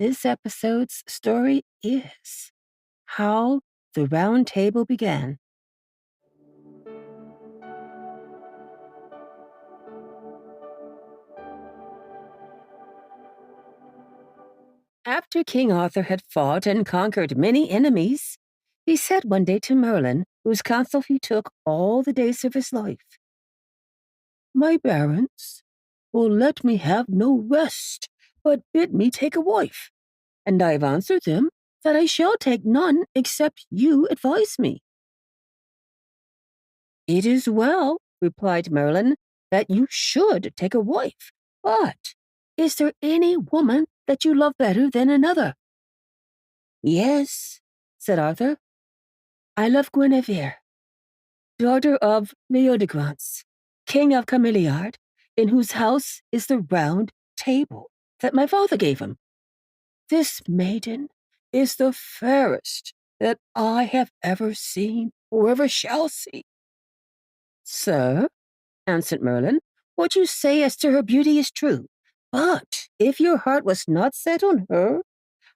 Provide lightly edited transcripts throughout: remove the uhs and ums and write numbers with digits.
this episode's story is How the Round Table Began. After King Arthur had fought and conquered many enemies, he said one day to Merlin, whose counsel he took all the days of his life, "My barons will let me have no rest, but bid me take a wife, and I have answered them that I shall take none except you advise me." "It is well," replied Merlin, "that you should take a wife, but is there any woman that you love better than another?" "Yes," said Arthur, "I love Guinevere, daughter of Leodegrance, king of Cameliard, in whose house is the round table that my father gave him. This maiden is the fairest that I have ever seen or ever shall see." "Sir," answered Merlin, "what you say as to her beauty is true, but if your heart was not set on her,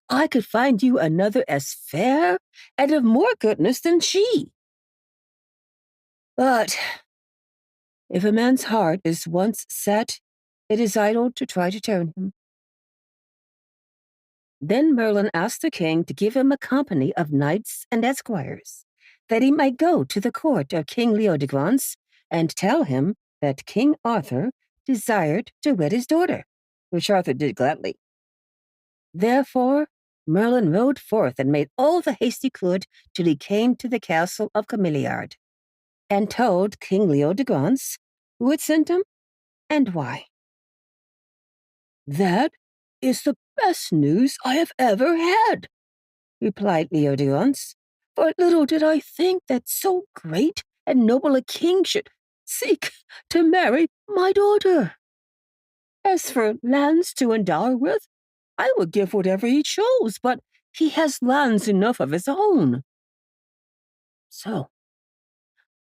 I could find you another as fair and of more goodness than she. But if a man's heart is once set, it is idle to try to turn him." Then Merlin asked the king to give him a company of knights and esquires, that he might go to the court of King Leodegrance and tell him that King Arthur desired to wed his daughter, which Arthur did gladly. Therefore Merlin rode forth and made all the haste he could till he came to the castle of Cameliard, and told King Leodegrance who had sent him and why. "That is the best news I have ever had," replied Leodegrance, "for little did I think that so great and noble a king should seek to marry my daughter. As for lands to endow her with, I would give whatever he chose, but he has lands enough of his own. So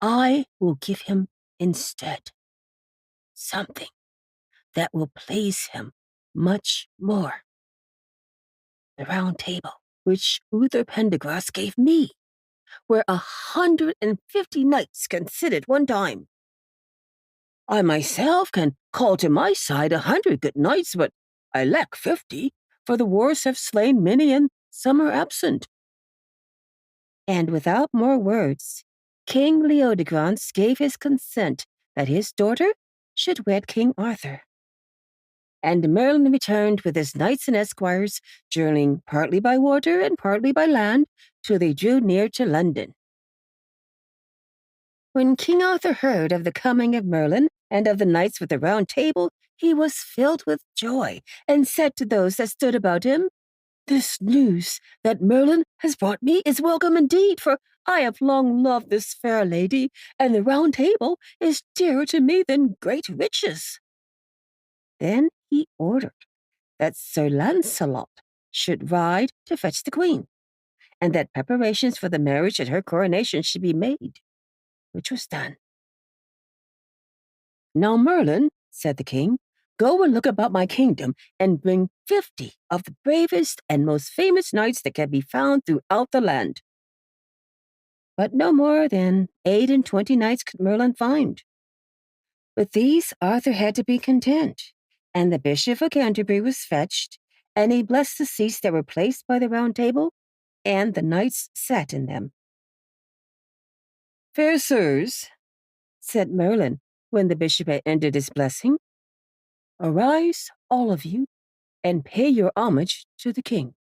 I will give him instead something that will please him much more: the round table which Uther Pendergast gave me, where 150 knights can sit at one time. I myself can call to my side 100 good knights, but I lack 50, for the wars have slain many and some are absent." And without more words, King Leodegrance gave his consent that his daughter should wed King Arthur. And Merlin returned with his knights and esquires, journeying partly by water and partly by land, till they drew near to London. When King Arthur heard of the coming of Merlin and of the knights with the round table, he was filled with joy, and said to those that stood about him, "This news that Merlin has brought me is welcome indeed, for I have long loved this fair lady, and the round table is dearer to me than great riches." Then he ordered that Sir Lancelot should ride to fetch the queen, and that preparations for the marriage and her coronation should be made, which was done. "Now, Merlin," said the king, "go and look about my kingdom, and bring 50 of the bravest and most famous knights that can be found throughout the land." But no more than 28 knights could Merlin find. With these Arthur had to be content, and the Bishop of Canterbury was fetched, and he blessed the seats that were placed by the round table, and the knights sat in them. "Fair sirs," said Merlin, when the bishop had ended his blessing, "arise, all of you, and pay your homage to the king."